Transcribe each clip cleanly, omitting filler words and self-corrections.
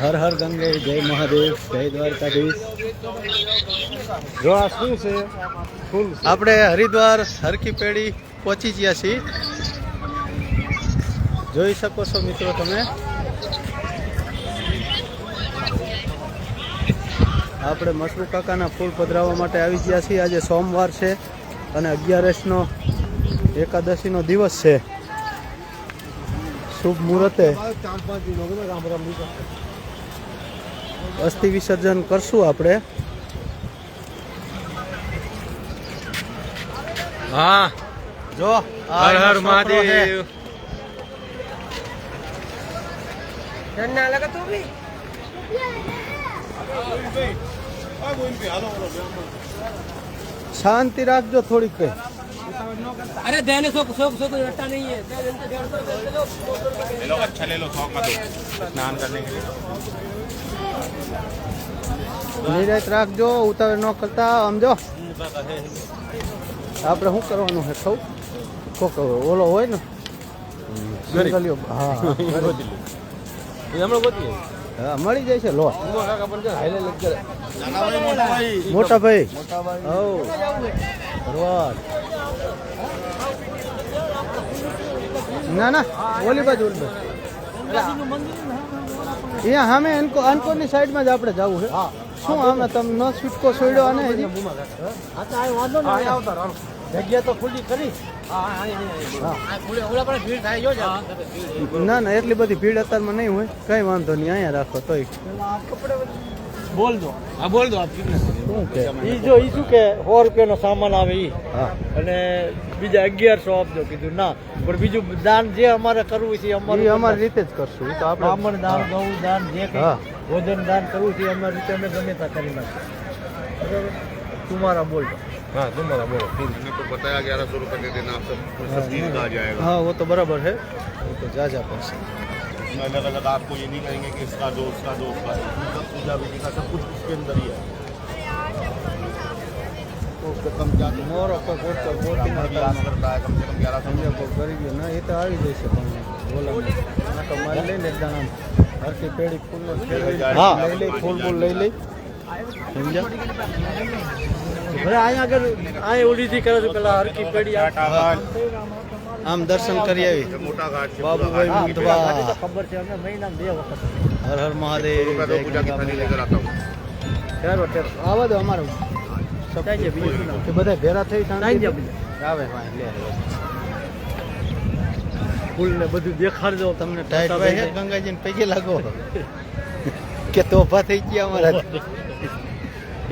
હર હર ગંગે, જય મહાદેવ, જય દ્વારકાધીશ. જો આ શું છે? ફૂલ. આપણે હરિદ્વાર હરકી પેઢી પહોંચી ગયા છીએ. જોઈ શકો છો મિત્રો તમે. આપણે મસરૂ કાકાના ફૂલ પધરાવવા માટે આવી ગયા છીએ. આજે સોમવાર છે અને 11નો એકાદશીનો દિવસ છે. શુભ મુહૂર્તે અસ્થિ વિસર્જન કરશું આપણે. હા જો હર હર મહાદેવ. शांति રાખજો થોડીક. अरे देने सो रट्टा नहीं है। ले लो, अच्छा ले लो, शौक मत हो स्नान करने के लिए। નિરાત રાખજો, ઉતાવળ ન કરતા. સમજો આપણે શું કરવાનું છે ખબર? કોક ઓલો હોય ને હા હા મળી જાય છે લોટ. મોટા ભાઈ ના ના ઓલી બાજુ અહીંયા સામે અનકોરની સાઈડમાં જ આપણે જવું છે. શું આમે તમે ન સ્વીટકો છોડ્યો અને જગ્યા તો ખુલ્લી કરી. ના ના એટલી બધી ભીડ અત્યારમાં નહીં હોય. કઈ વાંધો નહીં, અહીંયા રાખો તોય. बोल दो हाँ बोल दो आप શું કે ઈ જો ઈ શું કે 100 રૂપિયાનો સામાન આવે ઈ હા અને બીજા 1100 આપજો. કીધું ના, પણ બીજું દાન જે અમારે કરવું છે એ અમારી રીતે જ કરશું. એ તો આપણે બ્રાહ્મણ દાન, ગૌ દાન, જે હા. કંઈ ભોજન દાન કરવું છે અમારી રીતે અમે ગમે ત્યાં કરી નાખીએ. બરાબર? तुम्हारा बोल दो. हाँ तुम्हारा बोलो. मैंने तो बताया 1100 रुपये दे देना, आप सब चीज का आ जाएगा. हाँ वो तो बराबर है, वो तो जा पैसे. अलग अलग आपको ये नहीं कहेंगे कि इसका दो उसका दो उसका. सब पूजा विधि का सब कुछ उसके अंदर ही है. तो उससे कम क्या मोर बोलती करता है, कम से कम 1100 ગરીબી ના એ તો આવી જશે. પણ બોલો તો મારી લઈને એકદમ આમ હરકી પેઢી ફૂલ હા. લઈ લઈ, ફૂલ ફૂલ લઈ લઈ. સમજ્યા? ભલે અહીંયા આગળ અહીંયા ઓલીથી કરે છે પેલા હરકી પેઢી આમ દર્શન કરી આવી. मोटा घाट से બાબુભાઈ હા, મુંદવા. તો ખબર છે અમને મહિનામાં 2 વખત. હર હર મહાદેવ. दो पूजा की थाली लेकर आता हूँ. આવા દો અમારે થાય છે બીજું શું ના કે બધા ભેરા થઈ થાય છે બીજું. આવે ભાઈ લે ફૂલ ને બધું દેખાડજો તમને ટાઈટ ભાઈ હે ગંગાજીને પૈકી લાગો કે તોફા થઈ ગયા અમારા.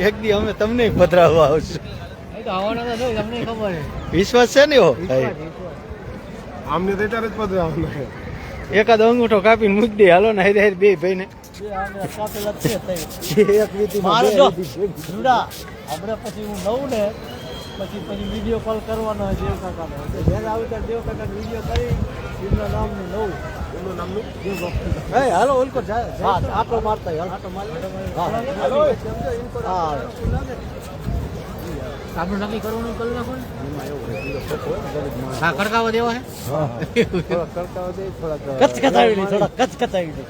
એક દી અમે તમને પધરાવવા આવશું. આવવાના તો તમને ખબર છે. વિશ્વાસ છે ને? આમને તો ત્યારે જ પધરાવવાનું. એકાદ અંગૂઠો કાપીને મૂકી દે. હાલો ને હારે બે ભાઈ ને એક વીતીમાં બે વીતી. આપણે પછી હું લઉં ને પછી વિડીયો કોલ કરવાનો હોય દેવ કાકાનો. જ્યારે આવે ત્યારે દેવ કાકાનો વિડીયો કરી એમના નામનું લઉં. એમનું નામનું દેવ ભક્તિ. હે હાલો ઓલકો હા આટો મારતા હોય. આટો મારી હા આપણું નક્કી કરવાનું કરી નાખો ને. હા કડકાવા દેવા હે. થોડા કરતા દે, થોડા કચકચાવી દે, થોડા કચકચાવી દે.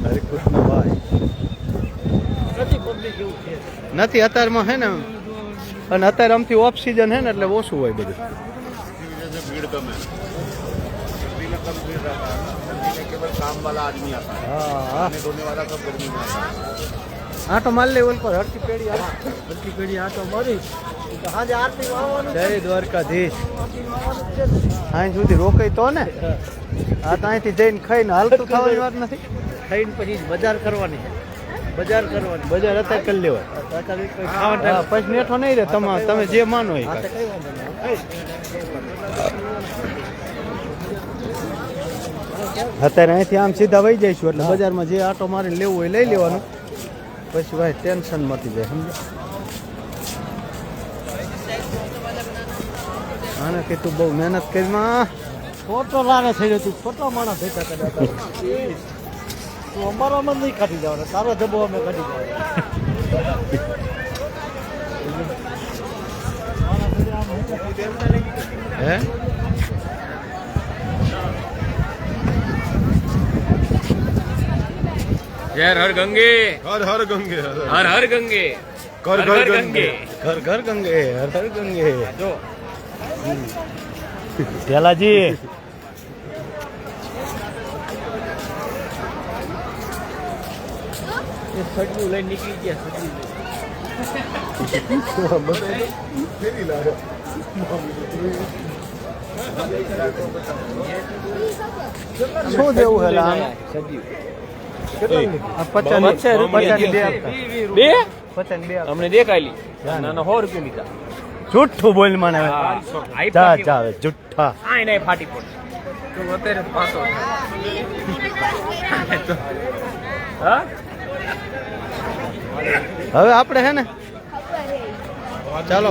હરે કૃષ્ણ ભાઈ નથી પબ્લિક એવું છે. નથી અત્યારમાં હે ને. અને અત્યારે આમથી ઓફ સિઝન હે ને એટલે ઓછું હોય બધું. भीड़ कम है. सर्दी में कम भीड़ रहता है. सर्दी में केवल काम वाला आदमी आता है. હા હા खाने धोने वाला सब गर्मी में आता है. આટો મારી લે ઓલકો હરકી પેઢી. બધી પેઢી આટો મારી તો આજે આરતીમાં આવવાનું. જય દ્વારકાધીશ. અહીં સુધી રોકાઈ તો ને. આ તો અહીંથી જઈને ખાઈને હાલતું થવાની વાત નથી. ખાઈને પછી બજાર કરવાની. બજાર કરવાની. બજાર અત્યારે કરી લેવાય. અત્યારે કોઈ ખાવાનું હા, પછી નેઠો નહીં રે. તમે જે માનો એ હા, તો કાંઈ. કઈ વાંધો નહીં. અત્યારે અહીંથી આમ સીધા વહી જઈશું એટલે બજારમાં જે આટો મારીને લેવું હોય લઈ લેવાનું. પછી ભાઈ ટેન્શન મટી જાય. સમજો આને કે તું બહુ મહેનત કરીમાં. ખોટો લાગે થઈ રહ્યો તું. ખોટો માણસ ભેગા કર્યા તું અમારામાં નહીં કાઢી જવાનો. તારો જબો અમે કાઢી હે જય હર ગંગે હર હર ગંગે હર હર ગંગે ઘર ઘર ગંગે ઘર ઘર ગંગે હર હર ગંગે જો ઢેલાજી એ સટલું લઈને નીકળી ગયા શું દેવું હે લા પચાસ બે પચાસ બે અમને દેખાયેલી નાના 100 રૂપિયા લીધા જુઠ્ઠું બોલ મને જા જા હવે જુઠ્ઠા આય નહીં ફાટી પડ તો અત્યારે પાછો હા હવે આપણે હે ને ચાલો